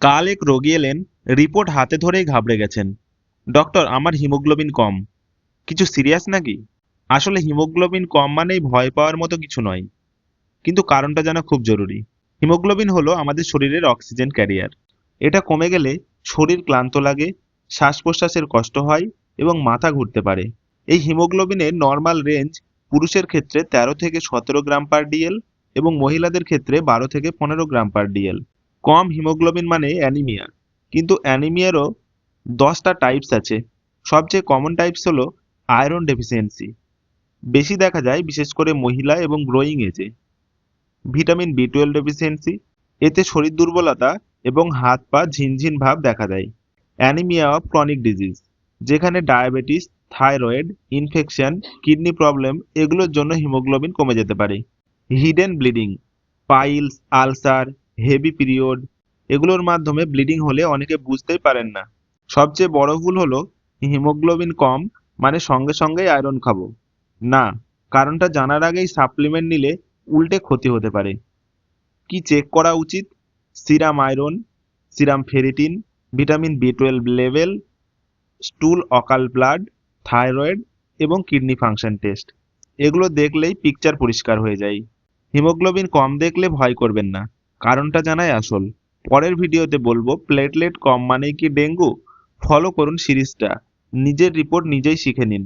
কাল এক রোগী এলেন, রিপোর্ট হাতে ধরেই ঘাবড়ে গেছেন। ডক্টর, আমার হিমোগ্লোবিন কম। কিছু সিরিয়াস নাকি? আসলে হিমোগ্লোবিন কম মানেই ভয় পাওয়ার মতো কিছু নয়, কিন্তু কারণটা জানা খুব জরুরি। হিমোগ্লোবিন হলো আমাদের শরীরের অক্সিজেন ক্যারিয়ার। এটা কমে গেলে শরীর ক্লান্ত লাগে, শ্বাস প্রশ্বাসের কষ্ট হয় এবং মাথা ঘুরতে পারে। এই হিমোগ্লোবিনের নর্মাল রেঞ্জ পুরুষের ক্ষেত্রে 13 থেকে 17 গ্রাম/ডিএল এবং মহিলাদের ক্ষেত্রে 12 থেকে 15 গ্রাম/ডিএল। কম হিমোগ্লোবিন মানে অ্যানিমিয়া, কিন্তু অ্যানিমিয়ারও 10টা টাইপস আছে। সবচেয়ে কমন টাইপস হলো আয়রন ডেফিসিয়েন্সি। বেশি দেখা যায় বিশেষ করে মহিলা এবং গ্রোয়িং এজে। ভিটামিন বি টুয়েলভ ডেফিসিয়েন্সি, এতে শরীর দুর্বলতা এবং হাত পা ঝিনঝিন ভাব দেখা দেয়। অ্যানিমিয়া অফ ক্রনিক ডিজিজ, যেখানে diabetes, thyroid, infection, kidney problem এগুলোর জন্য হিমোগ্লোবিন কমে যেতে পারে। Hidden bleeding, piles, ulcer, heavy period এগুলোর মাধ্যমে ব্লিডিং হলে অনেকে বুঝতেই পারেন না। সবচেয়ে বড় ভুল হলো হিমোগ্লোবিন কম মানে সঙ্গে সঙ্গেই আয়রন খাবো। না, কারণটা জানার আগেই সাপ্লিমেন্ট নিলে উল্টে ক্ষতি হতে পারে। কি চেক করা উচিত? Serum iron, serum ferritin, vitamin B twelve level, stool occult blood, thyroid এবং কিডনি ফাংশন টেস্ট। এগুলো দেখলেই পিকচার পরিষ্কার হয়ে যায়। হিমোগ্লোবিন কম দেখলে ভয় করবেন না, কারণটা জানাই আসল। পরের ভিডিওতে বলবো প্লেটলেট কম মানেই কি ডেঙ্গু। ফলো করুন সিরিজটা, নিজের রিপোর্ট নিজেই শিখে নিন।